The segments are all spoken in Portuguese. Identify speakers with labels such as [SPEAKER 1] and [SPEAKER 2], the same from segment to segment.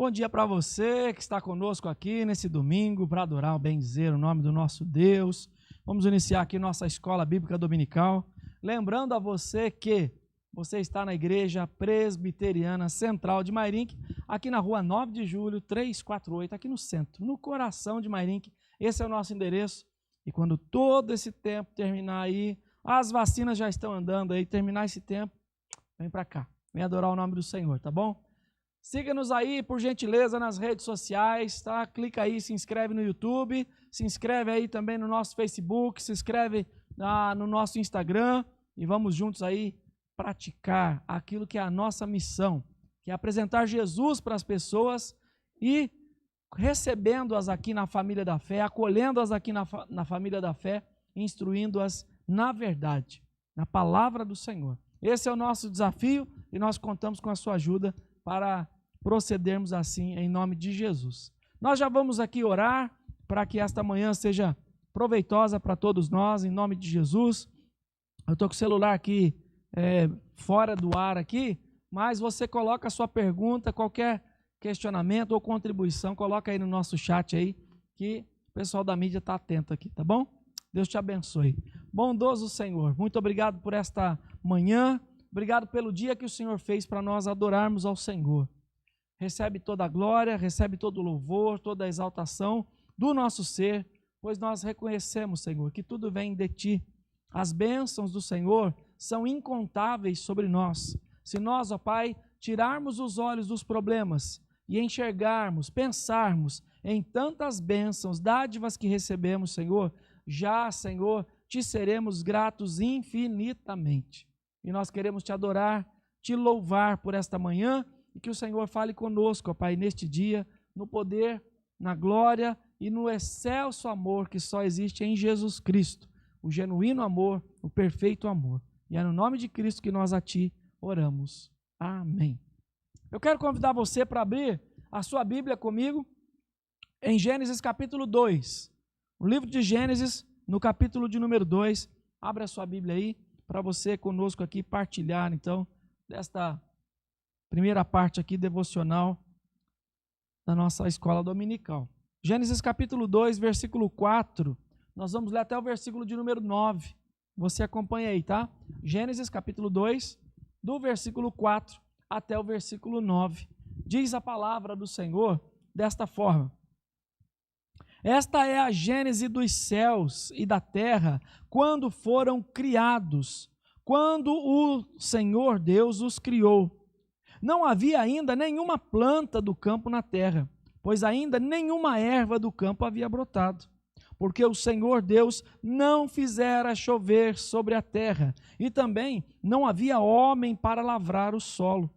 [SPEAKER 1] Bom dia para você que está conosco aqui nesse domingo para adorar, bendizer o nome do nosso Deus. Vamos iniciar aqui nossa escola bíblica dominical. Lembrando a você que você está na Igreja Presbiteriana Central de Mairinque, aqui na rua 9 de julho, 348, aqui no centro, no coração de Mairinque. Esse é o nosso endereço. E quando todo esse tempo terminar aí, as vacinas já estão andando aí, terminar esse tempo, vem para cá, vem adorar o nome do Senhor, tá bom? Siga-nos aí, por gentileza, nas redes sociais, tá? Clica aí, se inscreve no YouTube, se inscreve aí também no nosso Facebook, se inscreve no nosso Instagram e vamos juntos aí praticar aquilo que é a nossa missão, que é apresentar Jesus para as pessoas e recebendo-as aqui na família da fé, acolhendo-as aqui na família da fé, instruindo-as na verdade, na palavra do Senhor. Esse é o nosso desafio e nós contamos com a sua ajuda para procedermos assim em nome de Jesus. Nós já vamos aqui orar para que esta manhã seja proveitosa para todos nós, em nome de Jesus. Eu estou com o celular aqui fora do ar aqui, mas você coloca a sua pergunta, qualquer questionamento ou contribuição, coloca aí no nosso chat aí, que o pessoal da mídia está atento aqui, tá bom? Deus te abençoe. Bondoso Senhor, muito obrigado por esta manhã, obrigado pelo dia que o Senhor fez para nós adorarmos ao Senhor. Recebe toda a glória, recebe todo o louvor, toda a exaltação do nosso ser, pois nós reconhecemos, Senhor, que tudo vem de Ti. As bênçãos do Senhor são incontáveis sobre nós. Se nós, ó Pai, tirarmos os olhos dos problemas e enxergarmos, pensarmos em tantas bênçãos, dádivas que recebemos, Senhor, já, Senhor, Te seremos gratos infinitamente. E nós queremos Te adorar, Te louvar por esta manhã e que o Senhor fale conosco, ó Pai, neste dia, no poder, na glória e no excelso amor que só existe em Jesus Cristo, o genuíno amor, o perfeito amor. E é no nome de Cristo que nós a Ti oramos. Amém. Eu quero convidar você para abrir a sua Bíblia comigo em Gênesis capítulo 2. O livro de Gênesis, no capítulo de número 2. Abra a sua Bíblia aí para você conosco aqui partilhar, então, desta primeira parte aqui devocional da nossa escola dominical. Gênesis capítulo 2, versículo 4. Nós vamos ler até o versículo de número 9. Você acompanha aí, tá? Gênesis capítulo 2, do versículo 4 até o versículo 9. Diz a palavra do Senhor desta forma: Esta é a gênese dos céus e da terra, quando foram criados, quando o Senhor Deus os criou. Não havia ainda nenhuma planta do campo na terra, pois ainda nenhuma erva do campo havia brotado, porque o Senhor Deus não fizera chover sobre a terra, e também não havia homem para lavrar o solo.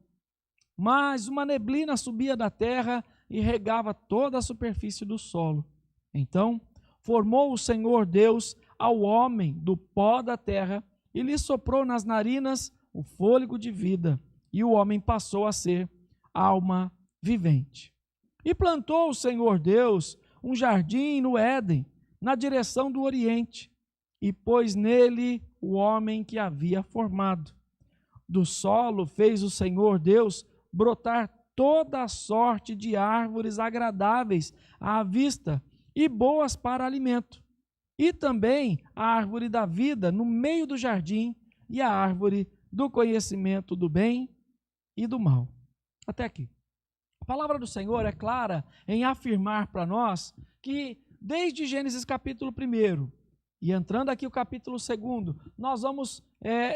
[SPEAKER 1] Mas uma neblina subia da terra e regava toda a superfície do solo. Então formou o Senhor Deus ao homem do pó da terra e lhe soprou nas narinas o fôlego de vida, e o homem passou a ser alma vivente. E plantou o Senhor Deus um jardim no Éden, na direção do Oriente, e pôs nele o homem que havia formado. Do solo fez o Senhor Deus brotar toda a sorte de árvores agradáveis à vista e boas para alimento, e também a árvore da vida no meio do jardim e a árvore do conhecimento do bem e do mal. Até aqui. A palavra do Senhor é clara em afirmar para nós que desde Gênesis capítulo 1 e entrando aqui o capítulo 2, nós vamos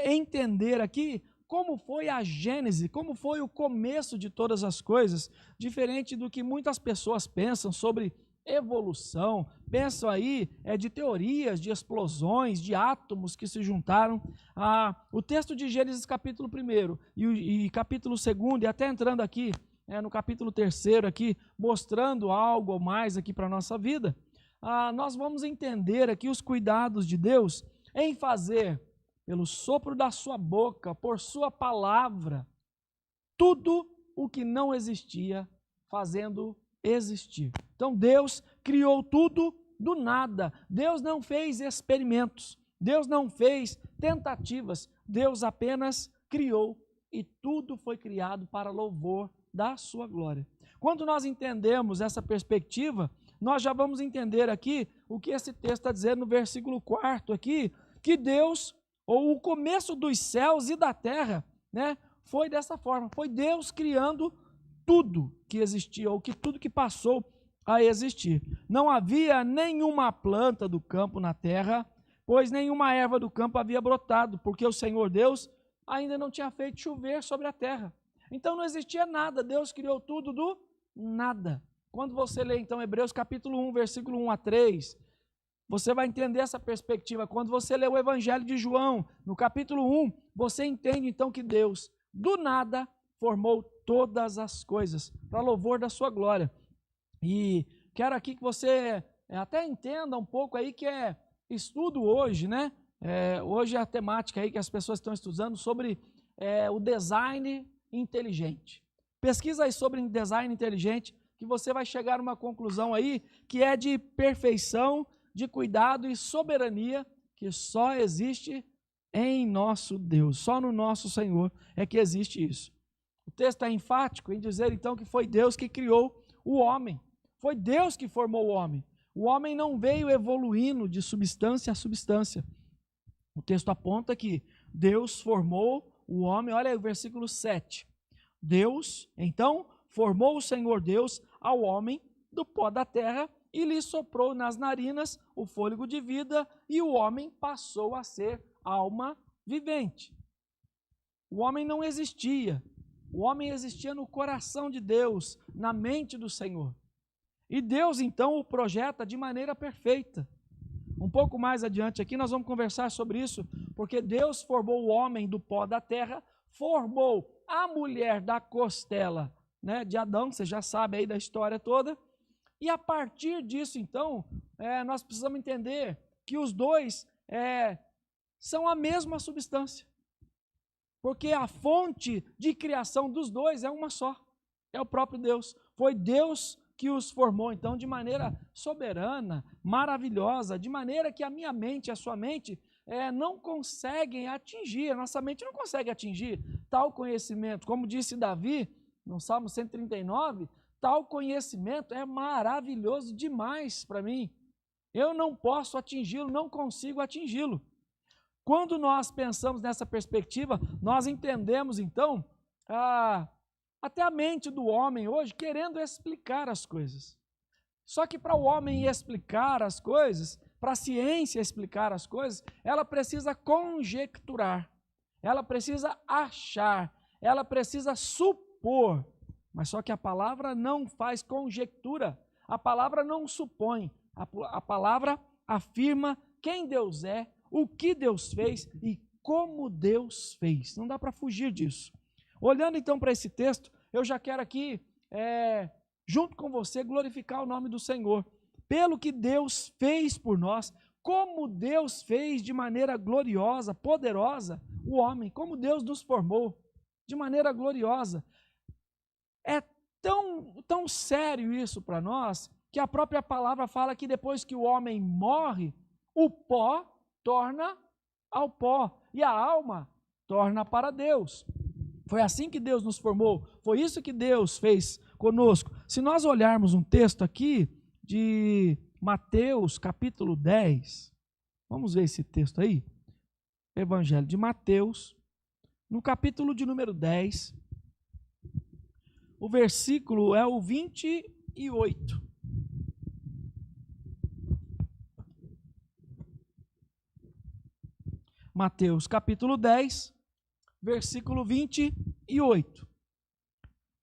[SPEAKER 1] entender aqui como foi a gênese, como foi o começo de todas as coisas, diferente do que muitas pessoas pensam sobre evolução, pensam aí de teorias, de explosões, de átomos que se juntaram. O texto de Gênesis capítulo 1 e capítulo 2, e até entrando aqui no capítulo 3 aqui, mostrando algo mais aqui para a nossa vida, nós vamos entender aqui os cuidados de Deus em fazer, pelo sopro da sua boca, por sua palavra, tudo o que não existia, fazendo existir. Então Deus criou tudo do nada. Deus não fez experimentos, Deus não fez tentativas, Deus apenas criou e tudo foi criado para louvor da sua glória. Quando nós entendemos essa perspectiva, nós já vamos entender aqui o que esse texto está dizendo no versículo 4 aqui, que Deus, ou o começo dos céus e da terra, né, foi dessa forma, foi Deus criando tudo que existia, ou que tudo que passou a existir. Não havia nenhuma planta do campo na terra, pois nenhuma erva do campo havia brotado, porque o Senhor Deus ainda não tinha feito chover sobre a terra. Então não existia nada, Deus criou tudo do nada. Quando você lê então Hebreus capítulo 1, versículo 1 a 3, você vai entender essa perspectiva. Quando você lê o Evangelho de João, no capítulo 1, você entende então que Deus, do nada, formou todas as coisas, para louvor da sua glória. E quero aqui que você até entenda um pouco aí que é estudo hoje, né? Hoje é a temática aí que as pessoas estão estudando sobre o design inteligente. Pesquisa aí sobre design inteligente, que você vai chegar a uma conclusão aí que é de perfeição, de cuidado e soberania que só existe em nosso Deus, só no nosso Senhor é que existe isso. O texto é enfático em dizer então que foi Deus que criou o homem, foi Deus que formou o homem. O homem não veio evoluindo de substância a substância. O texto aponta que Deus formou o homem, olha aí o versículo 7. Deus, então, formou o Senhor Deus ao homem do pó da terra e lhe soprou nas narinas o fôlego de vida e o homem passou a ser alma vivente. O homem não existia. O homem existia no coração de Deus, na mente do Senhor. E Deus, então, o projeta de maneira perfeita. Um pouco mais adiante aqui nós vamos conversar sobre isso, porque Deus formou o homem do pó da terra, formou a mulher da costela, né, de Adão, você já sabe aí da história toda, e a partir disso, então, nós precisamos entender que os dois são a mesma substância, porque a fonte de criação dos dois é uma só, é o próprio Deus. Foi Deus que os formou, então, de maneira soberana, maravilhosa, de maneira que a minha mente e a sua mente não conseguem atingir, a nossa mente não consegue atingir tal conhecimento. Como disse Davi, no Salmo 139, tal conhecimento é maravilhoso demais para mim. Eu não posso atingi-lo, não consigo atingi-lo. Quando nós pensamos nessa perspectiva, nós entendemos, então, até a mente do homem hoje querendo explicar as coisas. Só que para o homem explicar as coisas, para a ciência explicar as coisas, ela precisa conjecturar, ela precisa achar, ela precisa supor. Mas só que a palavra não faz conjectura, a palavra não supõe, a palavra afirma quem Deus é, o que Deus fez e como Deus fez. Não dá para fugir disso. Olhando então para esse texto, eu já quero aqui, junto com você, glorificar o nome do Senhor, pelo que Deus fez por nós, como Deus fez de maneira gloriosa, poderosa, o homem, como Deus nos formou de maneira gloriosa. É tão sério isso para nós, que a própria palavra fala que depois que o homem morre, o pó torna ao pó e a alma torna para Deus. Foi assim que Deus nos formou, foi isso que Deus fez conosco. Se nós olharmos um texto aqui de Mateus capítulo 10, vamos ver esse texto aí, Evangelho de Mateus, no capítulo de número 10, o versículo é o 28. Mateus capítulo 10, versículo 28.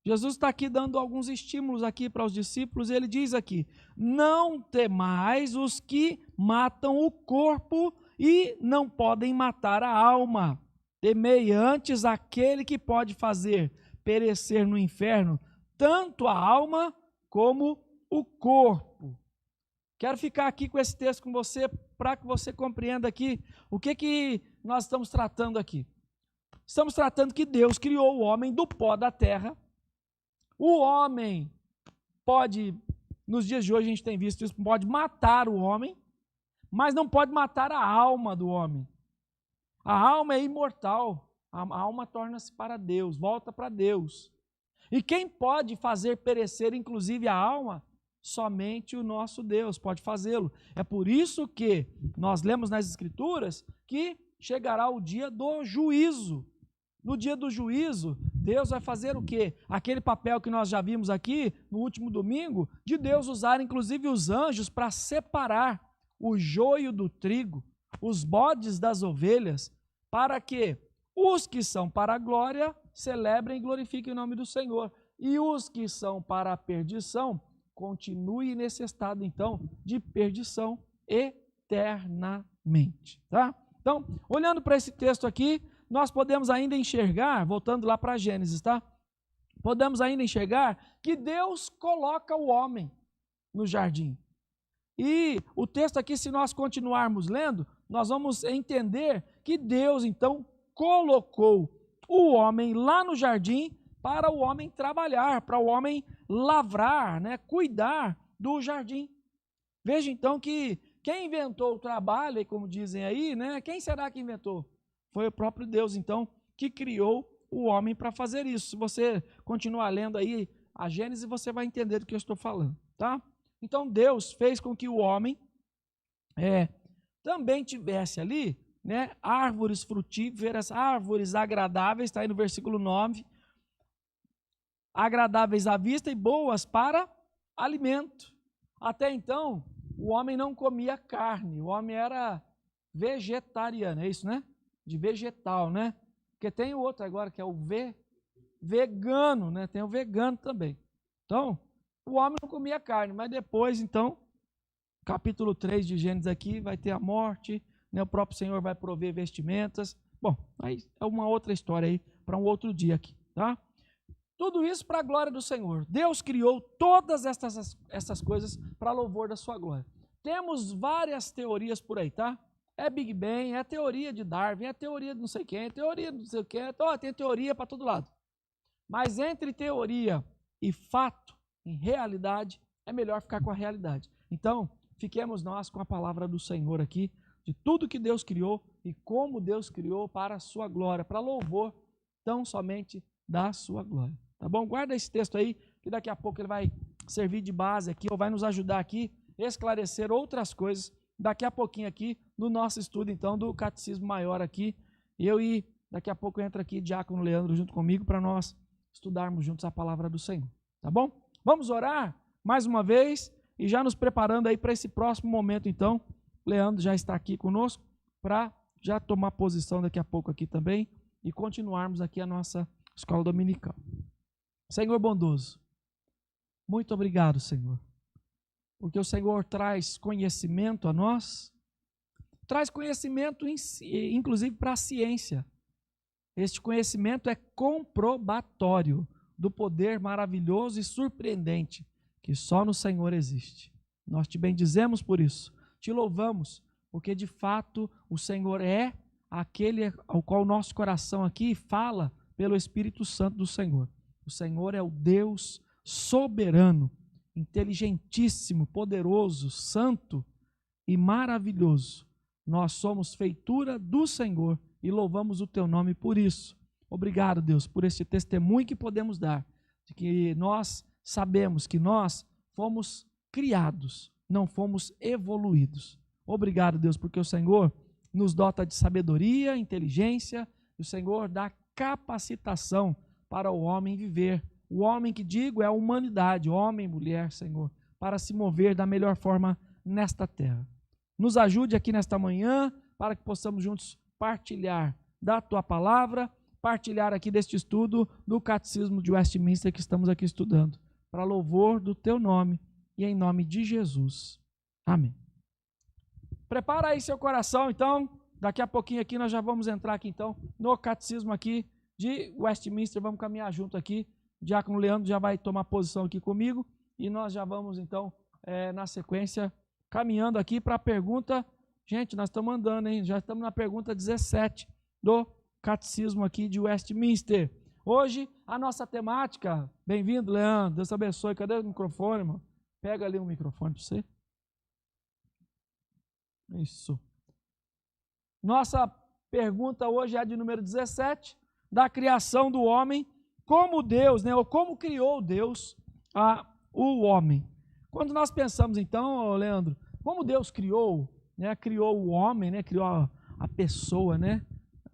[SPEAKER 1] Jesus está aqui dando alguns estímulos aqui para os discípulos, e ele diz aqui: não temais os que matam o corpo e não podem matar a alma, temei antes aquele que pode fazer perecer no inferno tanto a alma como o corpo. Quero ficar aqui com esse texto com você, para que você compreenda aqui o que nós estamos tratando aqui. Estamos tratando que Deus criou o homem do pó da terra. O homem pode, nos dias de hoje a gente tem visto isso, pode matar o homem, mas não pode matar a alma do homem. A alma é imortal, a alma torna-se para Deus, volta para Deus. E quem pode fazer perecer, inclusive, a alma? Somente o nosso Deus pode fazê-lo. É por isso que nós lemos nas Escrituras que chegará o dia do juízo. No dia do juízo, Deus vai fazer o quê? Aquele papel que nós já vimos aqui no último domingo, de Deus usar inclusive os anjos para separar o joio do trigo, os bodes das ovelhas, para que os que são para a glória celebrem e glorifiquem o nome do Senhor, e os que são para a perdição continuem nesse estado, então, de perdição eternamente, tá? Então, olhando para esse texto aqui, nós podemos ainda enxergar, voltando lá para Gênesis, tá? Podemos ainda enxergar que Deus coloca o homem no jardim. E o texto aqui, se nós continuarmos lendo, nós vamos entender que Deus, então, colocou o homem lá no jardim para o homem trabalhar, para o homem lavrar, né, cuidar do jardim. Veja, então, que quem inventou o trabalho, como dizem aí, né, quem será que inventou? Foi o próprio Deus, então, que criou o homem para fazer isso. Se você continuar lendo aí a Gênesis, você vai entender do que eu estou falando, tá? Então, Deus fez com que o homem também tivesse ali, né, árvores frutíferas, árvores agradáveis, está aí no versículo 9, agradáveis à vista e boas para alimento. Até então, o homem não comia carne, o homem era vegetariano, é isso, né? De vegetal, né? Porque tem o outro agora que é o vegano, né? Tem o vegano também. Então, o homem não comia carne, mas depois, então, capítulo 3 de Gênesis aqui, vai ter a morte, né? O próprio Senhor vai prover vestimentas. Bom, aí é uma outra história aí, para um outro dia aqui, tá? Tudo isso para a glória do Senhor. Deus criou todas essas coisas para louvor da sua glória. Temos várias teorias por aí, tá? É Big Bang, é teoria de Darwin, é teoria de não sei quem, é teoria de não sei o quê, tem teoria para todo lado. Mas entre teoria e fato, em realidade, é melhor ficar com a realidade. Então, fiquemos nós com a palavra do Senhor aqui, de tudo que Deus criou e como Deus criou para a sua glória, para louvor tão somente da sua glória. Tá bom? Guarda esse texto aí, que daqui a pouco ele vai servir de base aqui, ou vai nos ajudar aqui a esclarecer outras coisas daqui a pouquinho aqui no nosso estudo, então, do Catecismo Maior aqui. Daqui a pouco entra aqui Diácono Leandro junto comigo para nós estudarmos juntos a palavra do Senhor. Tá bom? Vamos orar mais uma vez e já nos preparando aí para esse próximo momento, então. Leandro já está aqui conosco para já tomar posição daqui a pouco aqui também e continuarmos aqui a nossa escola dominical. Senhor bondoso, muito obrigado, Senhor, porque o Senhor traz conhecimento a nós, traz conhecimento inclusive para a ciência. Este conhecimento é comprobatório do poder maravilhoso e surpreendente que só no Senhor existe. Nós te bendizemos por isso, te louvamos, porque de fato o Senhor é aquele ao qual o nosso coração aqui fala pelo Espírito Santo do Senhor. O Senhor é o Deus soberano, inteligentíssimo, poderoso, santo e maravilhoso. Nós somos feitura do Senhor e louvamos o teu nome por isso. Obrigado, Deus, por esse testemunho que podemos dar, de que nós sabemos que nós fomos criados, não fomos evoluídos. Obrigado, Deus, porque o Senhor nos dota de sabedoria, inteligência, e o Senhor dá capacitação para o homem viver. O homem que digo é a humanidade, homem e mulher, Senhor, para se mover da melhor forma nesta terra. Nos ajude aqui nesta manhã, para que possamos juntos partilhar da tua palavra, partilhar aqui deste estudo do Catecismo de Westminster que estamos aqui estudando, para louvor do teu nome e em nome de Jesus. Amém. Prepara aí seu coração, então, daqui a pouquinho aqui nós já vamos entrar aqui, então, no Catecismo aqui de Westminster, vamos caminhar junto aqui. O Diácono Leandro já vai tomar posição aqui comigo e nós já vamos, então, na sequência, caminhando aqui para a pergunta. Gente, nós estamos andando, hein? Já estamos na pergunta 17 do Catecismo aqui de Westminster. Hoje, a nossa temática, bem-vindo, Leandro, Deus abençoe. Cadê o microfone, irmão? Pega ali um microfone para você. Isso. Nossa pergunta hoje é de número 17, da criação do homem como Deus, né, ou como criou Deus o homem. Quando nós pensamos então, Leandro, como Deus criou, né, criou o homem, né, criou a pessoa, né,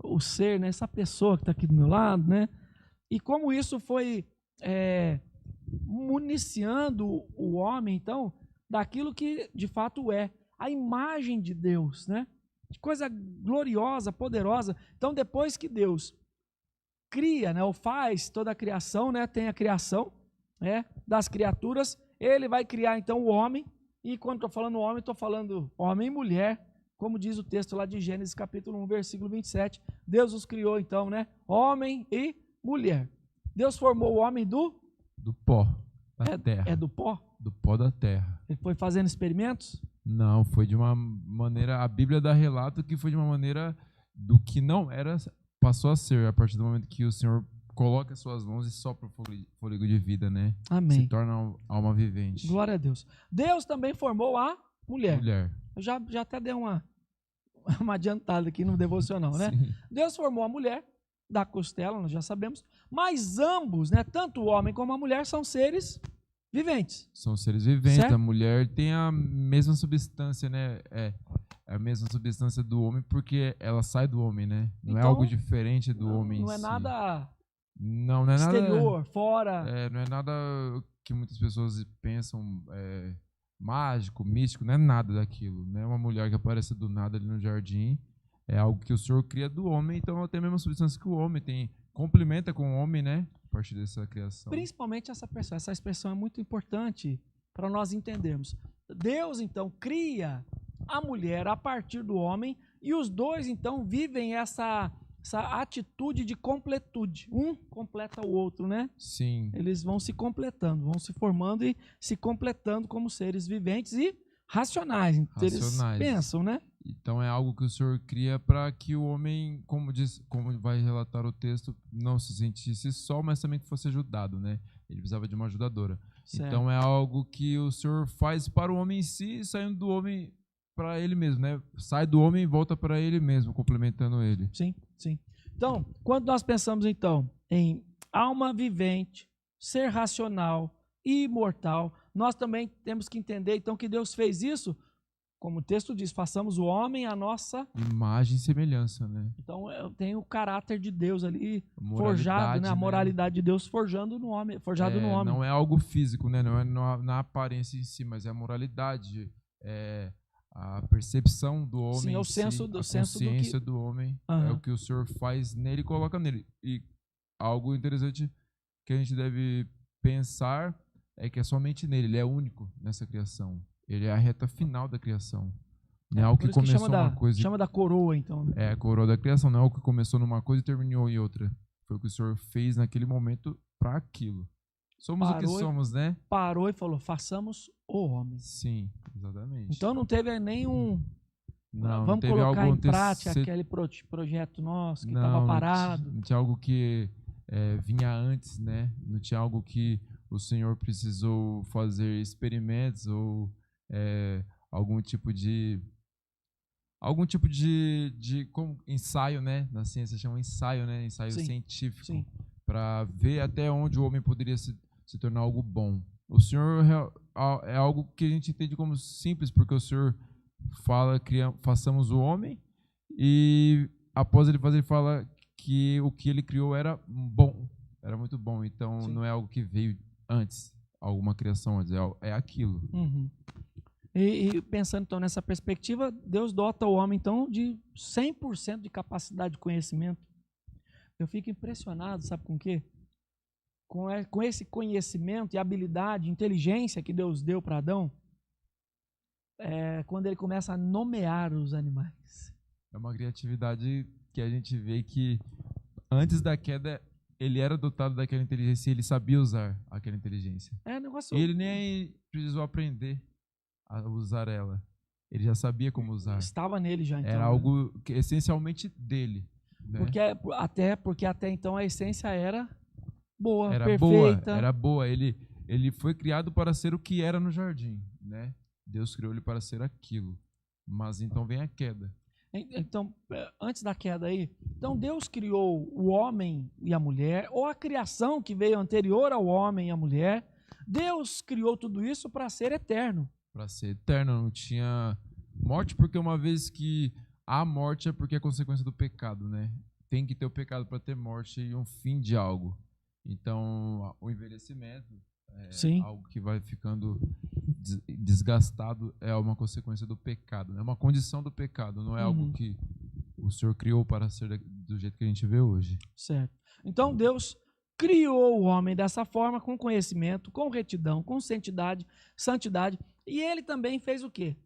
[SPEAKER 1] o ser, né, essa pessoa que está aqui do meu lado, né, e como isso foi municiando o homem, então, daquilo que de fato é a imagem de Deus, né, que coisa gloriosa, poderosa. Então, depois que Deus cria, né, ou faz toda a criação, né, tem a criação, né, das criaturas, ele vai criar então o homem, e quando estou falando homem, estou falando homem e mulher, como diz o texto lá de Gênesis capítulo 1, versículo 27, Deus os criou então, né, homem e mulher. Deus formou o homem do
[SPEAKER 2] pó da terra.
[SPEAKER 1] É do pó?
[SPEAKER 2] Do pó da terra.
[SPEAKER 1] Ele foi fazendo experimentos?
[SPEAKER 2] Não, foi de uma maneira, a Bíblia dá relato que foi de uma maneira do que não era, passou a ser, a partir do momento que o Senhor coloca suas mãos e sopra o fôlego de vida, né?
[SPEAKER 1] Amém.
[SPEAKER 2] Se torna alma vivente.
[SPEAKER 1] Glória a Deus. Deus também formou a mulher. Eu já até dei uma adiantada aqui no devocional, né?
[SPEAKER 2] Sim.
[SPEAKER 1] Deus formou a mulher da costela, nós já sabemos, mas ambos, né, tanto o homem como a mulher, são seres viventes.
[SPEAKER 2] São seres viventes.
[SPEAKER 1] Certo?
[SPEAKER 2] A mulher tem a mesma substância, né? É a mesma substância do homem porque ela sai do homem, né? Não
[SPEAKER 1] Então,
[SPEAKER 2] é algo diferente do homem em
[SPEAKER 1] Não é
[SPEAKER 2] si.
[SPEAKER 1] nada
[SPEAKER 2] Não é nada
[SPEAKER 1] exterior, fora.
[SPEAKER 2] não é nada que muitas pessoas pensam mágico, místico, não é nada daquilo. Não é uma mulher que aparece do nada ali no jardim. É algo que o Senhor cria do homem, então ela tem a mesma substância que o homem, complementa com o homem, né? A partir dessa criação.
[SPEAKER 1] Principalmente essa expressão é muito importante para nós entendermos. Deus, então, cria a mulher a partir do homem e os dois, então, vivem essa atitude de completude. Um completa o outro, né?
[SPEAKER 2] Sim.
[SPEAKER 1] Eles vão se completando, vão se formando e se completando como seres viventes e racionais. Eles pensam, né?
[SPEAKER 2] Então é algo que o Senhor cria para que o homem, como vai relatar o texto, não se sentisse só, mas também que fosse ajudado, né? Ele precisava de uma ajudadora. Certo. Então é algo que o Senhor faz para o homem em si, saindo do homem para ele mesmo, né? Sai do homem e volta para ele mesmo, complementando ele.
[SPEAKER 1] Sim, sim. Então, quando nós pensamos então em alma vivente, ser racional e imortal, nós também temos que entender então que Deus fez isso, como o texto diz, façamos o homem a nossa
[SPEAKER 2] imagem e semelhança, né?
[SPEAKER 1] Então tem o caráter de Deus ali forjado, né? A moralidade de Deus forjado no homem.
[SPEAKER 2] Não é algo físico, né? Não é na aparência em si, mas é a moralidade, a percepção do homem,
[SPEAKER 1] sim,
[SPEAKER 2] a consciência do homem, é o que o Senhor faz nele e coloca nele. E algo interessante que a gente deve pensar é que é somente nele, ele é único nessa criação. Ele é a reta final da criação. Não é algo que começou numa coisa.
[SPEAKER 1] Chama da coroa, então. Né?
[SPEAKER 2] É a coroa da criação, não é algo que começou numa coisa e terminou em outra. Foi o que o Senhor fez naquele momento para aquilo. Somos o que somos, né?
[SPEAKER 1] Parou e falou, façamos o homem.
[SPEAKER 2] Sim, exatamente.
[SPEAKER 1] Então não teve nenhum...
[SPEAKER 2] Não,
[SPEAKER 1] vamos
[SPEAKER 2] teve
[SPEAKER 1] colocar
[SPEAKER 2] algo
[SPEAKER 1] em prática aquele projeto nosso que estava parado.
[SPEAKER 2] Não tinha algo que vinha antes, né? Não tinha algo que o Senhor precisou fazer experimentos ou algum tipo de como ensaio, né? Na ciência chama ensaio, né? Ensaio científico, para ver até onde o homem poderia se tornar algo bom. O Senhor é algo que a gente entende como simples, porque o Senhor fala, façamos o homem, e após ele fazer, ele fala que o que ele criou era bom, era muito bom. Então não é algo que veio antes, alguma criação antes, é aquilo.
[SPEAKER 1] Uhum. E pensando então nessa perspectiva, Deus dota o homem então de 100% de capacidade de conhecimento. Eu fico impressionado, sabe com o quê? Com esse conhecimento e habilidade, inteligência que Deus deu para Adão, quando ele começa a nomear os animais.
[SPEAKER 2] É uma criatividade que a gente vê que antes da queda ele era dotado daquela inteligência e ele sabia usar aquela inteligência.
[SPEAKER 1] Negócio...
[SPEAKER 2] E ele nem precisou aprender a usar ela. Ele já sabia como usar.
[SPEAKER 1] Estava nele já, então.
[SPEAKER 2] Era algo que, essencialmente dele. Né?
[SPEAKER 1] Porque até então a essência era boa,
[SPEAKER 2] era
[SPEAKER 1] perfeita.
[SPEAKER 2] Era boa. Ele foi criado para ser o que era no jardim, né? Deus criou ele para ser aquilo. Mas então vem a queda.
[SPEAKER 1] Então, antes da queda aí, então Deus criou o homem e a mulher, ou a criação que veio anterior ao homem e à mulher, Deus criou tudo isso para ser eterno.
[SPEAKER 2] Para ser eterno, não tinha morte, porque uma vez que há morte é porque é consequência do pecado, né? Tem que ter o pecado para ter morte e um fim de algo. Então, o envelhecimento é algo que vai ficando desgastado, é uma consequência do pecado, é uma condição do pecado, não é algo que o Senhor criou para ser do jeito que a gente vê hoje.
[SPEAKER 1] Certo. Então, Deus criou o homem dessa forma, com conhecimento, com retidão, com santidade, e ele também fez o quê?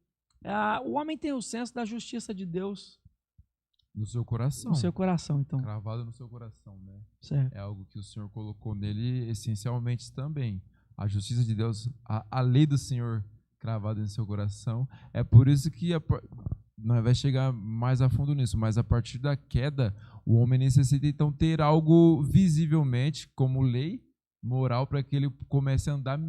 [SPEAKER 1] O homem tem o senso da justiça de Deus
[SPEAKER 2] no seu coração.
[SPEAKER 1] No seu coração, então.
[SPEAKER 2] Cravado no seu coração, né?
[SPEAKER 1] Certo.
[SPEAKER 2] É algo que o Senhor colocou nele essencialmente também. A justiça de Deus, a lei do Senhor cravada no seu coração. É por isso que nós vai chegar mais a fundo nisso, mas a partir da queda, o homem necessita então ter algo visivelmente como lei moral para que ele comece a andar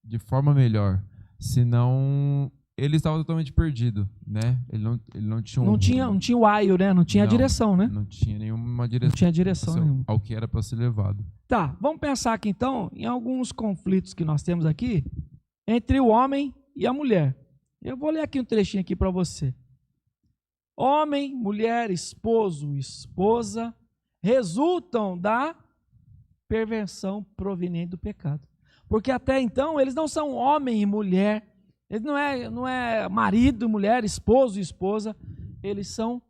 [SPEAKER 2] de forma melhor. Senão ele estava totalmente perdido, né? Ele não tinha
[SPEAKER 1] não tinha o aio, né? Não tinha a direção, né?
[SPEAKER 2] Não tinha nenhuma direção.
[SPEAKER 1] Não tinha direção nenhuma.
[SPEAKER 2] Ao que era para ser levado.
[SPEAKER 1] Tá, vamos pensar aqui então em alguns conflitos que nós temos aqui entre o homem e a mulher. Eu vou ler aqui um trechinho aqui para você. Homem, mulher, esposo, esposa resultam da perversão proveniente do pecado. Porque até então eles não são homem e mulher. Ele não é marido, mulher, esposo e esposa. Eles são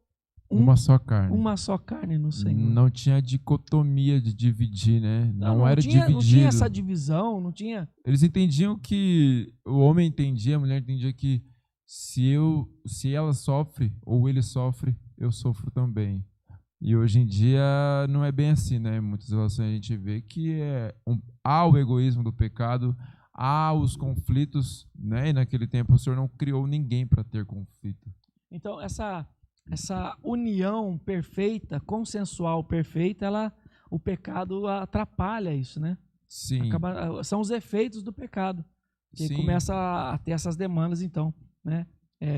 [SPEAKER 2] uma só carne.
[SPEAKER 1] Uma só carne no Senhor.
[SPEAKER 2] Não tinha dicotomia de dividir, né? Não era dividido.
[SPEAKER 1] Não tinha essa divisão, não tinha.
[SPEAKER 2] Eles entendiam que o homem entendia, a mulher entendia que se ela sofre ou ele sofre, eu sofro também. E hoje em dia não é bem assim, né? Em muitas relações a gente vê que há o egoísmo do pecado, há os conflitos, né? E naquele tempo o Senhor não criou ninguém para ter conflito.
[SPEAKER 1] Então essa união perfeita, consensual perfeita, o pecado atrapalha isso, né?
[SPEAKER 2] Sim.
[SPEAKER 1] São os efeitos do pecado que
[SPEAKER 2] Sim.
[SPEAKER 1] começa a ter essas demandas, então, né?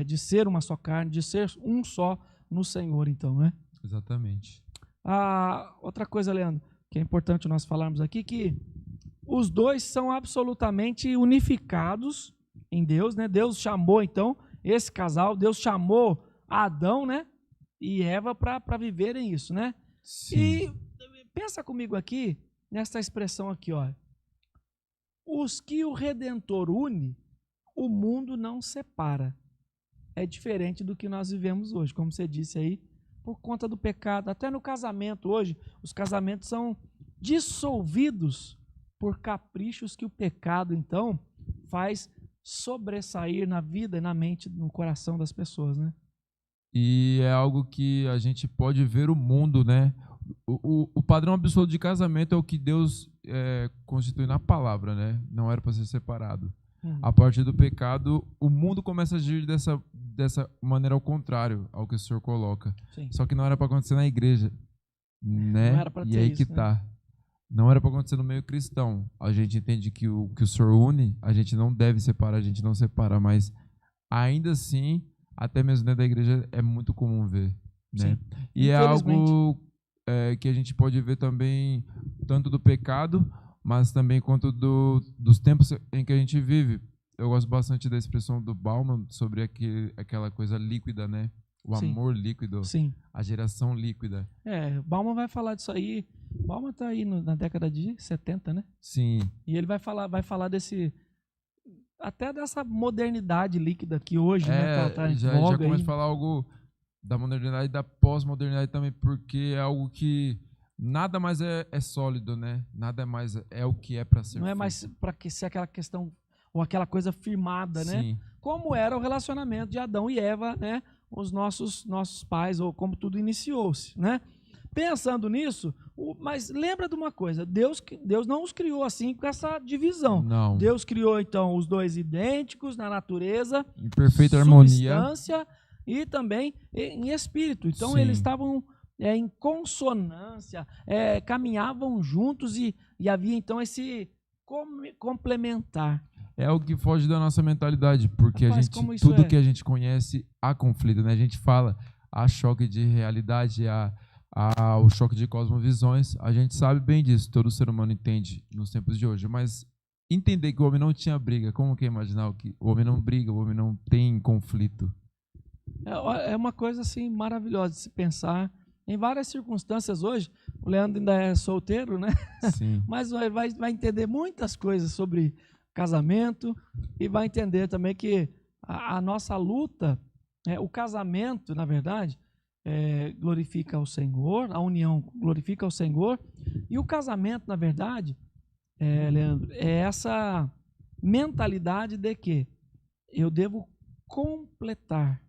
[SPEAKER 1] De ser uma só carne, de ser um só no Senhor, então, né?
[SPEAKER 2] Exatamente.
[SPEAKER 1] Outra coisa, Leandro, que é importante nós falarmos aqui, que os dois são absolutamente unificados em Deus, né? Deus chamou, então, esse casal, Deus chamou Adão, né? E Eva para viverem isso, né?
[SPEAKER 2] Sim.
[SPEAKER 1] E pensa comigo aqui, nessa expressão aqui, ó. Os que o Redentor une, o mundo não separa. É diferente do que nós vivemos hoje, como você disse aí, por conta do pecado. Até no casamento hoje, os casamentos são dissolvidos por caprichos que o pecado, então, faz sobressair na vida, na mente, no coração das pessoas, né?
[SPEAKER 2] E é algo que a gente pode ver o mundo, né? O padrão absoluto de casamento é o que Deus constitui na palavra, né? Não era para ser separado. A partir do pecado, o mundo começa a agir dessa maneira ao contrário ao que o Senhor coloca.
[SPEAKER 1] Sim.
[SPEAKER 2] Só que não era para acontecer na igreja, né?
[SPEAKER 1] Não era para ter
[SPEAKER 2] e aí
[SPEAKER 1] isso,
[SPEAKER 2] que tá. Não era para acontecer no meio cristão. A gente entende que o Senhor une, a gente não deve separar, a gente não separa, mas ainda assim, até mesmo dentro da igreja é muito comum ver, né?
[SPEAKER 1] Sim.
[SPEAKER 2] E é algo que a gente pode ver também tanto do pecado, mas também quanto dos tempos em que a gente vive. Eu gosto bastante da expressão do Bauman sobre aquela coisa líquida, né? O amor líquido,
[SPEAKER 1] Sim.
[SPEAKER 2] A geração líquida.
[SPEAKER 1] Bauman vai falar disso aí. Bauman está aí na década de 70, né?
[SPEAKER 2] Sim.
[SPEAKER 1] E ele vai falar até dessa modernidade líquida que hoje tá em voga.
[SPEAKER 2] Já começa a falar algo da modernidade e da pós-modernidade também, porque é algo que nada mais é sólido, né? Nada mais é o que é para ser.
[SPEAKER 1] Não é mais para ser aquela questão ou aquela coisa firmada, né?
[SPEAKER 2] Sim.
[SPEAKER 1] Como era o relacionamento de Adão e Eva, né? Os nossos pais, ou como tudo iniciou-se, né? Pensando nisso, mas lembra de uma coisa, Deus não os criou assim com essa divisão.
[SPEAKER 2] Não.
[SPEAKER 1] Deus criou, então, os dois idênticos na natureza,
[SPEAKER 2] em perfeita harmonia,
[SPEAKER 1] substância e também em espírito. Então,
[SPEAKER 2] Sim.
[SPEAKER 1] eles estavam em consonância, caminhavam juntos e havia, então, esse complementar.
[SPEAKER 2] É algo que foge da nossa mentalidade, porque
[SPEAKER 1] Rapaz,
[SPEAKER 2] tudo
[SPEAKER 1] que
[SPEAKER 2] a gente conhece há conflito, né? A gente fala, há choque de realidade, há o choque de cosmovisões. A gente sabe bem disso, todo ser humano entende nos tempos de hoje, mas entender que o homem não tinha briga, como que é imaginar que o homem não briga, o homem não tem conflito?
[SPEAKER 1] É uma coisa assim maravilhosa de se pensar. Em várias circunstâncias hoje, o Leandro ainda é solteiro, né?
[SPEAKER 2] Sim.
[SPEAKER 1] Mas vai entender muitas coisas sobre casamento e vai entender também que a nossa luta, o casamento, na verdade, glorifica o Senhor, a união glorifica o Senhor, e o casamento, na verdade, Leandro, é essa mentalidade de que eu devo completar.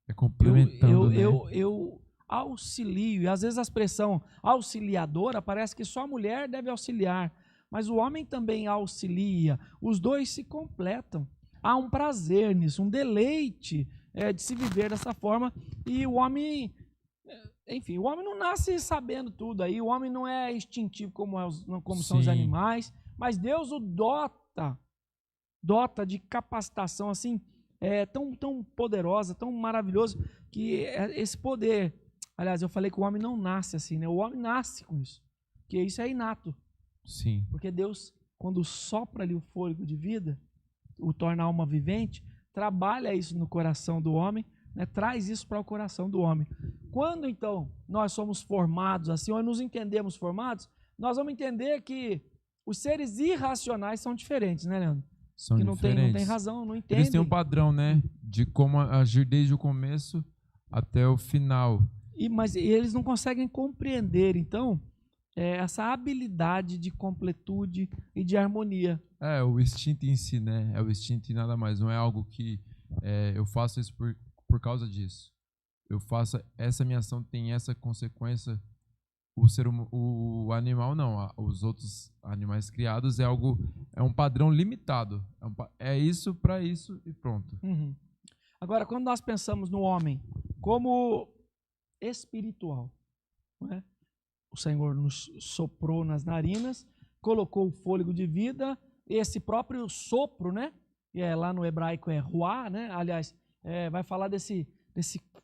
[SPEAKER 2] É complementando, né?
[SPEAKER 1] Eu auxilio, e às vezes a expressão auxiliadora parece que só a mulher deve auxiliar, mas o homem também auxilia, os dois se completam. Há um prazer nisso, um deleite de se viver dessa forma, e o homem, enfim, o homem não nasce sabendo tudo aí, o homem não é instintivo como são os animais, mas Deus o dota de capacitação assim, tão poderosa, tão maravilhoso, que esse poder, aliás, eu falei que o homem não nasce assim, né? O homem nasce com isso, porque isso é inato.
[SPEAKER 2] Sim.
[SPEAKER 1] Porque Deus, quando sopra ali o fôlego de vida, o torna alma vivente, trabalha isso no coração do homem, né? Traz isso para o coração do homem. Quando, então, nós somos formados assim, ou nos entendemos formados, nós vamos entender que os seres irracionais são diferentes, né, Leandro?
[SPEAKER 2] São
[SPEAKER 1] que não
[SPEAKER 2] diferentes.
[SPEAKER 1] tem razão, não entendem.
[SPEAKER 2] Eles têm um padrão, né? De como agir desde o começo até o final.
[SPEAKER 1] Mas eles não conseguem compreender, então, essa habilidade de completude e de harmonia.
[SPEAKER 2] O instinto em si, né? É o instinto e nada mais. Não é algo que eu faço isso por causa disso. Eu faço essa minha ação, tem essa consequência. O animal não, os outros animais criados é um padrão limitado. É isso para isso e pronto.
[SPEAKER 1] Uhum. Agora, quando nós pensamos no homem como espiritual, né? O Senhor nos soprou nas narinas, colocou o fôlego de vida, esse próprio sopro, né? Lá no hebraico é ruá, né? Aliás, vai falar desse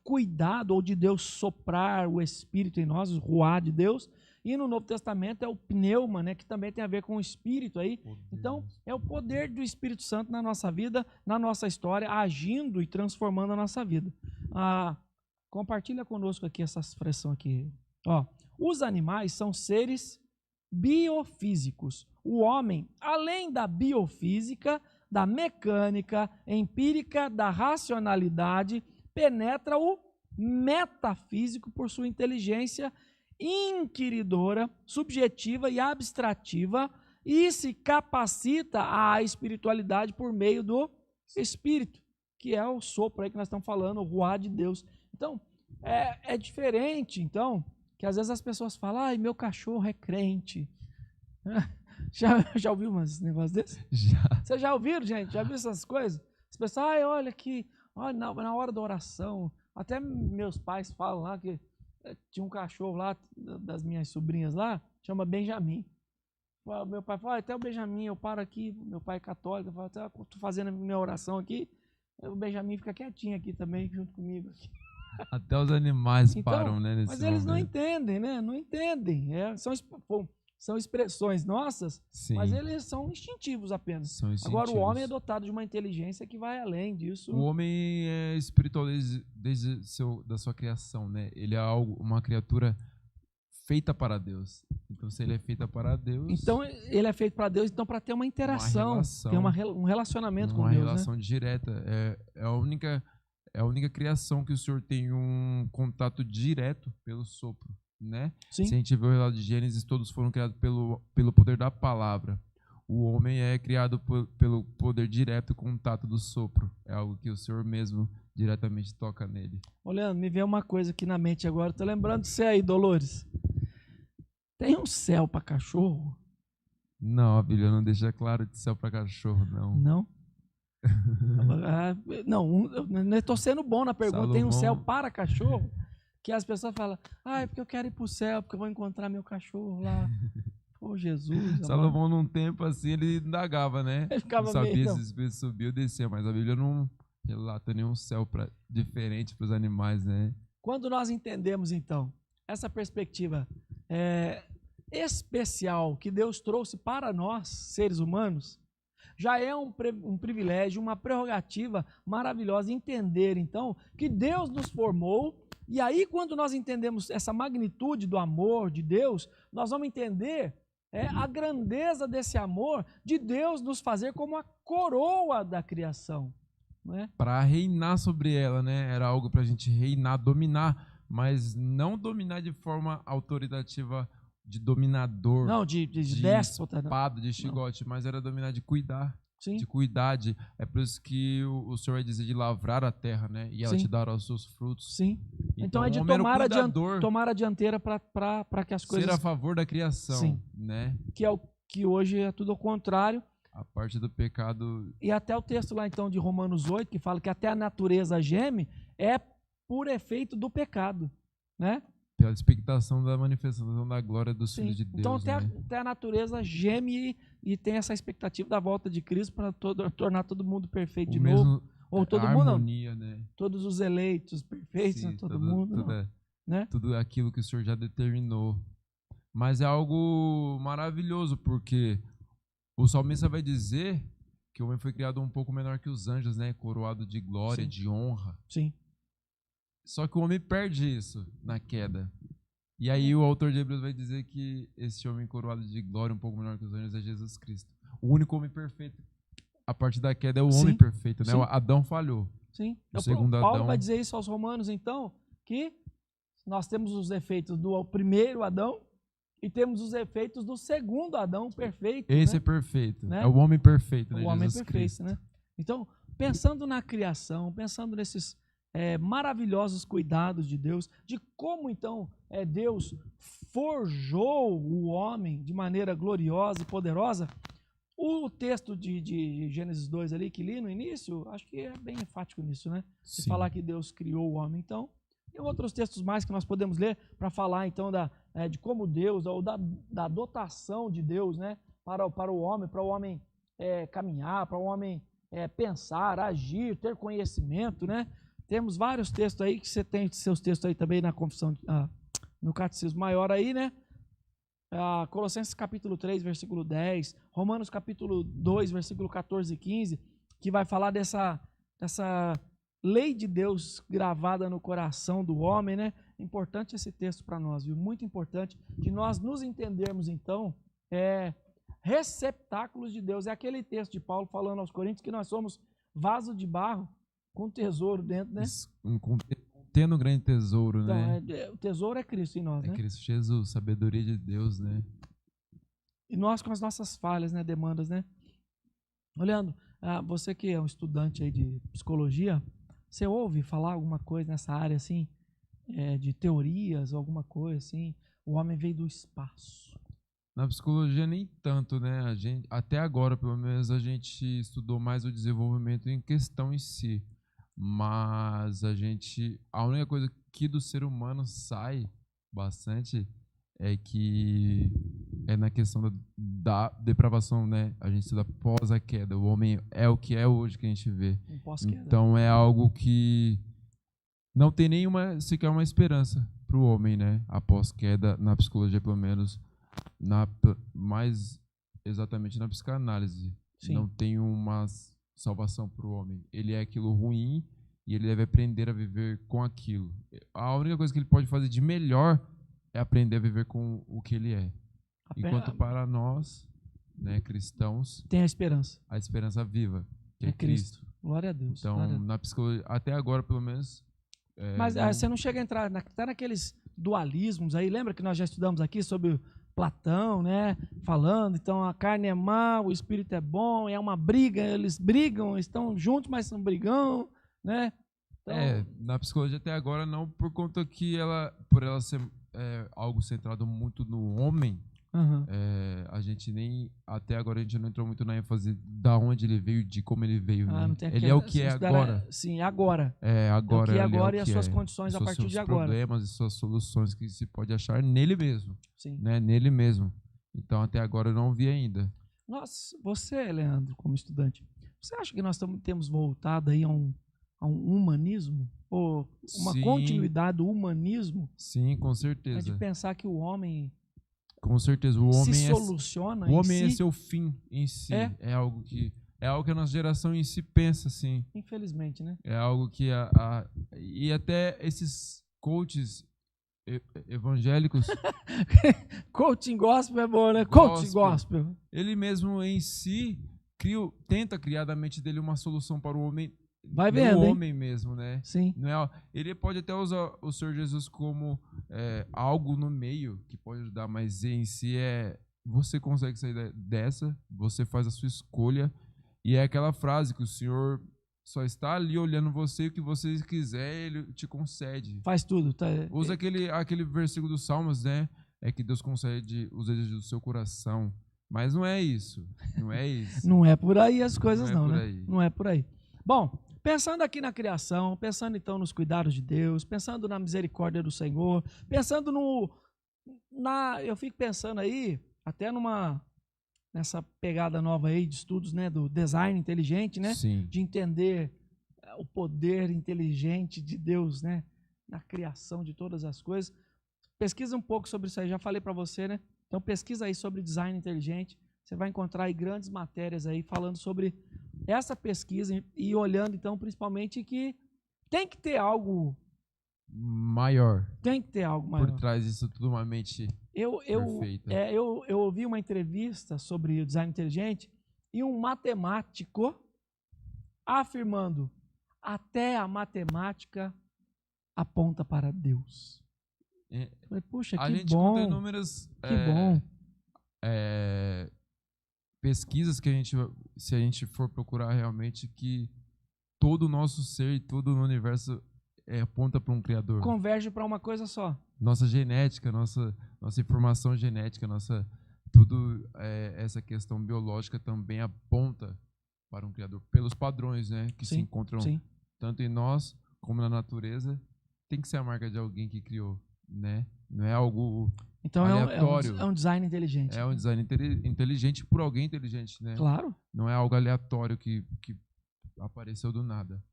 [SPEAKER 1] cuidado, ou de Deus soprar o Espírito em nós, o ruá de Deus. E no Novo Testamento é o pneuma, né? Que também tem a ver com o Espírito aí. Então, é o poder do Espírito Santo na nossa vida, na nossa história, agindo e transformando a nossa vida. Compartilha conosco aqui essa expressão aqui. Os animais são seres biofísicos. O homem, além da biofísica, da mecânica, empírica, da racionalidade, penetra o metafísico por sua inteligência inquiridora, subjetiva e abstrativa, e se capacita à espiritualidade por meio do Espírito, que é o sopro aí que nós estamos falando, o ruá de Deus. Então, é diferente, então, que às vezes as pessoas falam, ai, meu cachorro é crente. Já ouviu umas negócios desses?
[SPEAKER 2] Já.
[SPEAKER 1] Vocês já ouviram, gente? Já viu essas coisas? As pessoas, ai, olha aqui, olha, na hora da oração, até meus pais falam lá que tinha um cachorro lá, das minhas sobrinhas lá, chama Benjamin. Meu pai fala, até o Benjamin, eu paro aqui, meu pai é católico, eu falo, até estou fazendo a minha oração aqui, o Benjamin fica quietinho aqui também, junto comigo.
[SPEAKER 2] Até os animais
[SPEAKER 1] então,
[SPEAKER 2] param, né? Nesse
[SPEAKER 1] mas eles
[SPEAKER 2] momento.
[SPEAKER 1] não entendem, né? Não entendem. São expressões nossas,
[SPEAKER 2] Sim.
[SPEAKER 1] Mas eles são instintivos apenas.
[SPEAKER 2] São instintivos.
[SPEAKER 1] Agora, o homem é dotado de uma inteligência que vai além disso.
[SPEAKER 2] O homem é espiritual desde da sua criação, né? Ele é uma criatura feita para Deus. Então, se ele é feito para Deus...
[SPEAKER 1] Então, ele é feito para Deus, então, para ter uma interação, ter um relacionamento com Deus.
[SPEAKER 2] Uma relação direta. É a única criação que o Senhor tem um contato direto pelo sopro, né?
[SPEAKER 1] Sim.
[SPEAKER 2] Se a gente vê o relato de Gênesis, todos foram criados pelo poder da palavra. O homem é criado pelo poder direto, contato do sopro. É algo que o Senhor mesmo diretamente toca nele.
[SPEAKER 1] Ô, Leandro, me veio uma coisa aqui na mente agora. Tô lembrando de você aí, Dolores. Tem um céu para cachorro?
[SPEAKER 2] Não, a Bíblia não deixa claro de céu para cachorro, não.
[SPEAKER 1] Não? Não estou sendo bom na pergunta.
[SPEAKER 2] Salomão...
[SPEAKER 1] Tem um céu para cachorro? Que as pessoas falam, é porque eu quero ir para o céu, porque eu vou encontrar meu cachorro lá. Ô, Jesus.
[SPEAKER 2] Salomão, num tempo assim, ele indagava, né?
[SPEAKER 1] Ele ficava
[SPEAKER 2] não sabia
[SPEAKER 1] meio,
[SPEAKER 2] se o Espírito subiu ou desceu, mas a Bíblia não relata nenhum céu diferente para os animais, né?
[SPEAKER 1] Quando nós entendemos, então, essa perspectiva especial que Deus trouxe para nós, seres humanos, já é um privilégio, uma prerrogativa maravilhosa entender, então, que Deus nos formou. E aí, quando nós entendemos essa magnitude do amor de Deus, nós vamos entender a grandeza desse amor de Deus nos fazer como a coroa da criação. Né?
[SPEAKER 2] Para reinar sobre ela, né? Era algo para a gente reinar, dominar, mas não dominar de forma autoritativa, de dominador,
[SPEAKER 1] não, de déspota,
[SPEAKER 2] espada, de chicote, mas era dominar de cuidar.
[SPEAKER 1] Sim.
[SPEAKER 2] De cuidar, é por isso que o Senhor vai dizer de lavrar a terra, né? E ela te dará os seus frutos.
[SPEAKER 1] Sim. Então é de tomar a dianteira para que as coisas...
[SPEAKER 2] Ser a favor da criação,
[SPEAKER 1] sim.
[SPEAKER 2] Né?
[SPEAKER 1] Que hoje é tudo ao contrário.
[SPEAKER 2] A parte do pecado...
[SPEAKER 1] E até o texto lá então de Romanos 8, que fala que até a natureza geme, é por efeito do pecado, né?
[SPEAKER 2] Pela expectação da manifestação da glória dos filhos de Deus.
[SPEAKER 1] Então até a natureza geme e tem essa expectativa da volta de Cristo para tornar todo mundo perfeito de novo. Ou todo mundo
[SPEAKER 2] harmonia, não. Né?
[SPEAKER 1] Todos os eleitos perfeitos,
[SPEAKER 2] sim,
[SPEAKER 1] todo mundo. Né?
[SPEAKER 2] Tudo aquilo que o Senhor já determinou. Mas é algo maravilhoso, porque o salmista vai dizer que o homem foi criado um pouco menor que os anjos, né? Coroado de glória, de honra.
[SPEAKER 1] Sim.
[SPEAKER 2] Só que o homem perde isso na queda. E aí o autor de Hebreus vai dizer que esse homem coroado de glória, um pouco menor que os anjos, é Jesus Cristo. O único homem perfeito, a partir da queda, é o homem perfeito, né? O Adão falhou.
[SPEAKER 1] Sim.
[SPEAKER 2] O segundo
[SPEAKER 1] Paulo
[SPEAKER 2] Adão...
[SPEAKER 1] vai dizer isso aos Romanos, então, que nós temos os efeitos do primeiro Adão e temos os efeitos do segundo Adão perfeito.
[SPEAKER 2] Esse
[SPEAKER 1] né?
[SPEAKER 2] É perfeito.
[SPEAKER 1] Né?
[SPEAKER 2] É o homem perfeito, né?
[SPEAKER 1] O homem
[SPEAKER 2] Jesus
[SPEAKER 1] perfeito,
[SPEAKER 2] Cristo.
[SPEAKER 1] né? Então, pensando na criação, pensando nesses maravilhosos cuidados de Deus, de como então Deus forjou o homem de maneira gloriosa e poderosa, o texto de Gênesis 2 ali que li no início, acho que é bem enfático nisso, né? De falar que Deus criou o homem. Então, tem outros textos mais que nós podemos ler para falar então de como Deus, ou da dotação de Deus, né? Para o homem caminhar, para o homem pensar, agir, ter conhecimento, né? Temos vários textos aí, que você tem seus textos aí também na confissão, no Catecismo Maior aí, né? Colossenses capítulo 3, versículo 10, Romanos capítulo 2, versículo 14 e 15, que vai falar dessa lei de Deus gravada no coração do homem, né? Importante esse texto para nós, viu? Muito importante de nós nos entendermos, então, receptáculos de Deus. É aquele texto de Paulo falando aos Coríntios que nós somos vaso de barro com tesouro dentro, né?
[SPEAKER 2] Tendo um grande tesouro,
[SPEAKER 1] então,
[SPEAKER 2] né?
[SPEAKER 1] O tesouro é Cristo em nós, né?
[SPEAKER 2] É Cristo Jesus, sabedoria de Deus, né?
[SPEAKER 1] E nós com as nossas falhas, né? Demandas, né? Olhando, você que é um estudante aí de psicologia, você ouve falar alguma coisa nessa área, assim, de teorias, alguma coisa, assim? O homem veio do espaço.
[SPEAKER 2] Na psicologia nem tanto, né? Até agora, pelo menos, a gente estudou mais o desenvolvimento em questão em si. Mas a única coisa que do ser humano sai bastante é que é na questão da depravação, né? A gente estuda após a queda. O homem é o que é hoje que a gente vê. Então é algo que não tem sequer uma esperança para o homem, né? Após queda, na psicologia, pelo menos, mais exatamente na psicanálise.
[SPEAKER 1] Sim.
[SPEAKER 2] Não tem uma salvação para o homem. Ele é aquilo ruim e ele deve aprender a viver com aquilo. A única coisa que ele pode fazer de melhor é aprender a viver com o que ele é. Enquanto para nós, né, cristãos,
[SPEAKER 1] tem a
[SPEAKER 2] esperança viva, que é Cristo.
[SPEAKER 1] Glória a Deus.
[SPEAKER 2] Então,
[SPEAKER 1] glória a Deus.
[SPEAKER 2] na psicologia, até agora, pelo menos...
[SPEAKER 1] Mas você não chega a entrar até naqueles dualismos aí. Lembra que nós já estudamos aqui sobre Platão, né? Falando, então a carne é má, o espírito é bom, é uma briga, eles brigam, estão juntos, mas não brigam, né? Então,
[SPEAKER 2] na psicologia até agora não, por conta que por ela ser algo centrado muito no homem, a gente até agora a gente não entrou muito na ênfase da onde ele veio, de como ele veio. Né? Ele é o que é agora.
[SPEAKER 1] Sim, agora.
[SPEAKER 2] Agora.
[SPEAKER 1] É o que é agora e as suas condições a partir de agora.
[SPEAKER 2] Os problemas e suas soluções que se pode achar nele mesmo.
[SPEAKER 1] Sim.
[SPEAKER 2] Né? Nele mesmo. Então até agora eu não vi ainda.
[SPEAKER 1] Você, Leandro, como estudante, você acha que nós temos voltado aí a a um humanismo, ou uma continuidade do humanismo.
[SPEAKER 2] Sim, com certeza.
[SPEAKER 1] É de pensar que o homem,
[SPEAKER 2] com certeza, o homem
[SPEAKER 1] se soluciona
[SPEAKER 2] o homem
[SPEAKER 1] em si.
[SPEAKER 2] é seu fim em si. É algo que a nossa geração em si pensa assim.
[SPEAKER 1] Infelizmente, né?
[SPEAKER 2] É algo que e até esses coaches evangélicos
[SPEAKER 1] Coaching gospel é bom, né? Coaching gospel.
[SPEAKER 2] Ele mesmo em si tenta criar da mente dele uma solução para o homem.
[SPEAKER 1] Vai vendo,
[SPEAKER 2] o homem mesmo, né?
[SPEAKER 1] Sim.
[SPEAKER 2] Não é, ele pode até usar o Senhor Jesus como algo no meio que pode ajudar, mas em si você consegue sair dessa, você faz a sua escolha, e é aquela frase que o Senhor só está ali olhando você, e o que você quiser, Ele te concede.
[SPEAKER 1] Faz tudo. Tá?
[SPEAKER 2] Usa aquele versículo dos Salmos, né? É que Deus concede os desejos do seu coração. Mas não é isso. Não é isso.
[SPEAKER 1] Não é por aí as coisas, não, né?
[SPEAKER 2] Aí.
[SPEAKER 1] Não é por aí. Bom, pensando aqui na criação, pensando então nos cuidados de Deus, pensando na misericórdia do Senhor, pensando eu fico pensando aí, até nessa pegada nova aí de estudos, né, do design inteligente, né?
[SPEAKER 2] Sim.
[SPEAKER 1] De entender o poder inteligente de Deus, né? Na criação de todas as coisas. Pesquisa um pouco sobre isso aí, já falei para você, né? Então pesquisa aí sobre design inteligente, você vai encontrar aí grandes matérias aí falando sobre essa pesquisa e olhando então principalmente que tem que ter algo
[SPEAKER 2] maior.
[SPEAKER 1] Tem que ter algo maior.
[SPEAKER 2] Por trás disso tudo, uma mente perfeita.
[SPEAKER 1] Eu ouvi uma entrevista sobre o design inteligente e um matemático afirmando: até a matemática aponta para Deus. Falei, puxa, que bom.
[SPEAKER 2] A gente conta inúmeras pesquisas que se a gente for procurar realmente, que todo o nosso ser e todo o universo aponta para um Criador.
[SPEAKER 1] Converge para uma coisa só.
[SPEAKER 2] Nossa genética, nossa informação genética, tudo essa questão biológica também aponta para um Criador. Pelos padrões, né, que se encontram tanto em nós como na natureza, tem que ser a marca de alguém que criou, né? Não é algo aleatório.
[SPEAKER 1] É um design inteligente.
[SPEAKER 2] É um design inteligente por alguém inteligente, né?
[SPEAKER 1] Claro.
[SPEAKER 2] Não é algo aleatório que apareceu do nada.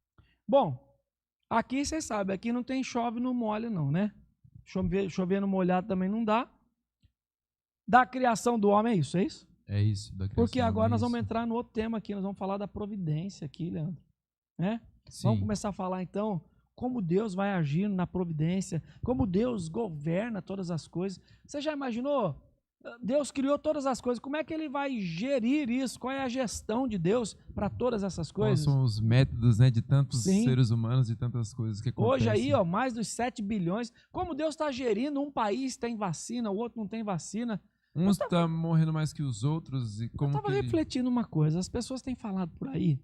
[SPEAKER 1] Bom, aqui vocês sabem, aqui não tem chove no molho não, né? Chover no molhado também não dá. Da criação do homem é isso?
[SPEAKER 2] É isso, da criação.
[SPEAKER 1] Porque agora nós vamos entrar no outro tema aqui, nós vamos falar da providência aqui, Leandro. Né? Vamos começar a falar então como Deus vai agindo na providência, como Deus governa todas as coisas. Você já imaginou? Deus criou todas as coisas, como é que ele vai gerir isso? Qual é a gestão de Deus para todas essas coisas?
[SPEAKER 2] Quais são os métodos, né, de tantos seres humanos e tantas coisas que acontecem?
[SPEAKER 1] Hoje aí, mais dos 7 bilhões, como Deus está gerindo, um país tem vacina, o outro não tem vacina.
[SPEAKER 2] Uns estão morrendo mais que os outros. E como
[SPEAKER 1] eu estava refletindo uma coisa, as pessoas têm falado por aí,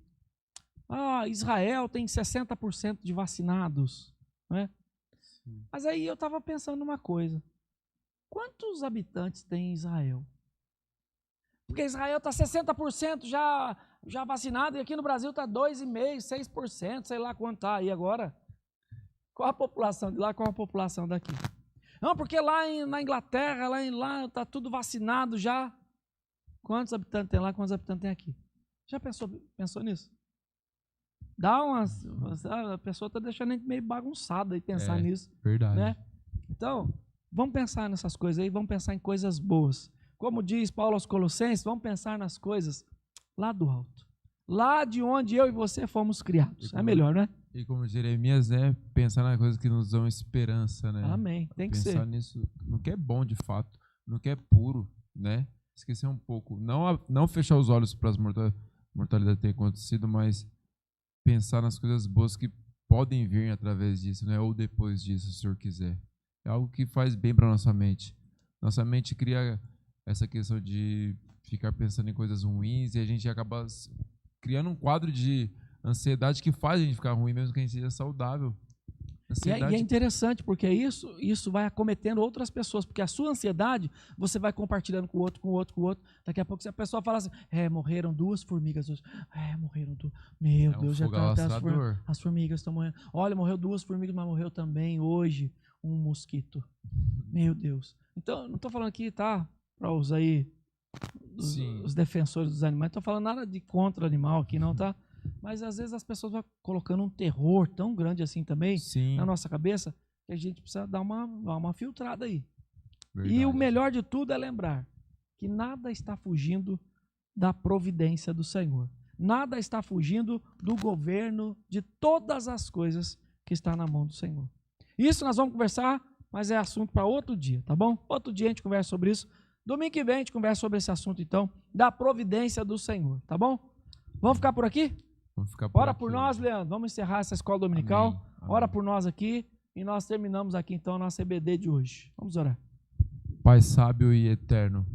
[SPEAKER 1] Israel tem 60% de vacinados, né? Mas aí eu estava pensando numa coisa, quantos habitantes tem Israel? Porque Israel está 60% já vacinado e aqui no Brasil está 2,5%, 6%, sei lá quanto está aí agora. Qual a população de lá, qual a população daqui? Não, porque lá na Inglaterra, lá está tudo vacinado já. Quantos habitantes tem lá, quantos habitantes tem aqui? Já pensou nisso? A pessoa está deixando a gente meio bagunçado aí pensar nisso.
[SPEAKER 2] Verdade.
[SPEAKER 1] Né? Então, vamos pensar nessas coisas aí, vamos pensar em coisas boas. Como diz Paulo aos Colossenses, vamos pensar nas coisas lá do alto. Lá de onde eu e você fomos criados. É melhor, né?
[SPEAKER 2] E como Jeremias, né? Pensar nas coisas que nos dão esperança, né?
[SPEAKER 1] Amém. Tem que ser.
[SPEAKER 2] Pensar nisso, no que é bom de fato, no que é puro, né? Esquecer um pouco. Não fechar os olhos para as mortalidades ter acontecido, mas pensar nas coisas boas que podem vir através disso, né? Ou depois disso, se o Senhor quiser. É algo que faz bem para nossa mente. Nossa mente cria essa questão de ficar pensando em coisas ruins e a gente acaba criando um quadro de ansiedade que faz a gente ficar ruim, mesmo que a gente seja saudável.
[SPEAKER 1] E é interessante, porque isso vai acometendo outras pessoas, porque a sua ansiedade, você vai compartilhando com o outro, com o outro, com o outro. Daqui a pouco, se a pessoa fala assim, morreram 2 formigas hoje. Morreram 2. Meu Deus, já tá até as formigas estão morrendo. Olha, morreu 2 formigas, mas morreu também hoje um mosquito. Meu Deus. Então, não estou falando aqui, tá? Para usar aí os defensores dos animais, não estou falando nada de contra o animal aqui, não, tá? Mas às vezes as pessoas vão colocando um terror tão grande assim também na nossa cabeça, que a gente precisa dar uma filtrada aí. Verdade. E o melhor de tudo é lembrar que nada está fugindo da providência do Senhor. Nada está fugindo do governo de todas as coisas que está na mão do Senhor. Isso nós vamos conversar, mas é assunto para outro dia, tá bom? Outro dia a gente conversa sobre isso. Domingo que vem a gente conversa sobre esse assunto, então, da providência do Senhor, tá bom? Vamos ficar por aqui?
[SPEAKER 2] Vamos ficar por
[SPEAKER 1] Ora
[SPEAKER 2] aqui.
[SPEAKER 1] Por nós, Leandro. Vamos encerrar essa escola dominical.
[SPEAKER 2] Amém.
[SPEAKER 1] Ora por nós aqui e nós terminamos aqui, então, a nossa EBD de hoje. Vamos orar.
[SPEAKER 2] Pai sábio e eterno,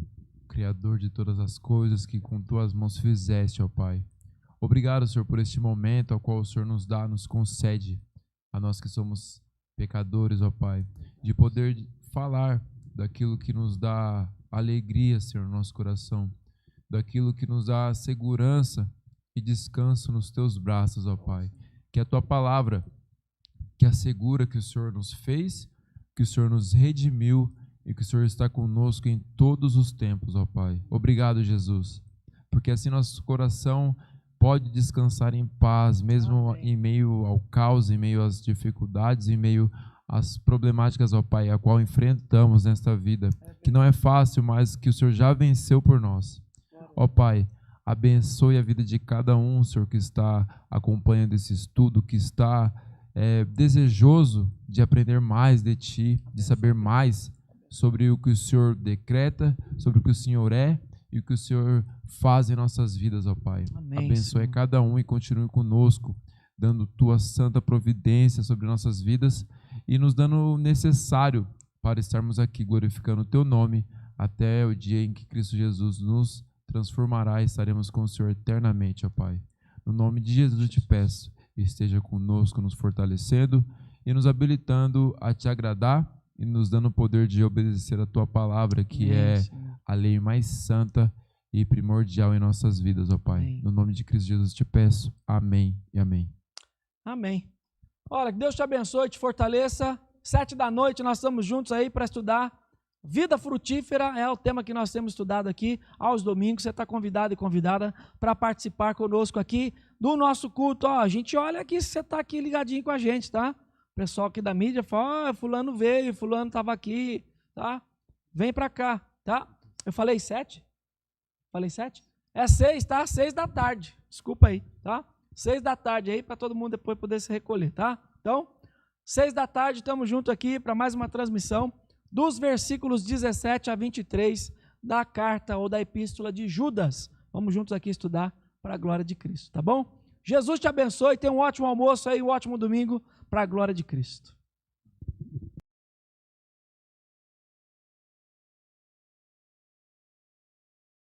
[SPEAKER 2] Criador de todas as coisas que com tuas mãos fizeste, ó Pai. Obrigado, Senhor, por este momento ao qual o Senhor nos dá, nos concede, a nós que somos pecadores, ó Pai, de poder falar daquilo que nos dá alegria, Senhor, no nosso coração, daquilo que nos dá segurança e descanso nos teus braços, ó Pai. Que a tua palavra, que assegura que o Senhor nos fez, que o Senhor nos redimiu e que o Senhor está conosco em todos os tempos, ó Pai. Obrigado, Jesus, porque assim nosso coração pode descansar em paz, mesmo em meio ao caos, em meio às dificuldades, em meio às problemáticas, ó Pai, a qual enfrentamos nesta vida, que não é fácil, mas que o Senhor já venceu por nós. Ó Pai, abençoe a vida de cada um, Senhor, que está acompanhando esse estudo, que está desejoso de aprender mais de Ti, de saber mais sobre o que o Senhor decreta, sobre o que o Senhor é e o que o Senhor faz em nossas vidas, ó Pai. Amém, abençoe Senhor. Cada um e continue conosco, dando Tua santa providência sobre nossas vidas e nos dando o necessário para estarmos aqui glorificando o Teu nome até o dia em que Cristo Jesus nos transformará e estaremos com o Senhor eternamente, ó Pai. No nome de Jesus eu te peço, esteja conosco, nos fortalecendo e nos habilitando a Te agradar e nos dando o poder de obedecer a Tua palavra, que é a lei mais santa e primordial em nossas vidas, ó Pai. Amém. No nome de Cristo Jesus te peço. Amém e amém.
[SPEAKER 1] Amém. Olha, que Deus te abençoe, te fortaleça. 19h nós estamos juntos aí para estudar vida frutífera, é o tema que nós temos estudado aqui aos domingos. Você está convidado e convidada para participar conosco aqui do nosso culto. Ó, a gente olha aqui se você está aqui ligadinho com a gente, tá? O pessoal aqui da mídia fala, fulano veio, fulano estava aqui, tá? Vem para cá, tá? Eu falei 7? Falei 7? É 6, tá? 6 da tarde. Desculpa aí, tá? 6 da tarde aí para todo mundo depois poder se recolher, tá? Então, 6 da tarde, estamos juntos aqui para mais uma transmissão dos versículos 17 a 23 da carta ou da epístola de Judas. Vamos juntos aqui estudar para a glória de Cristo, tá bom? Jesus te abençoe, tenha um ótimo almoço aí, um ótimo domingo para a glória de Cristo.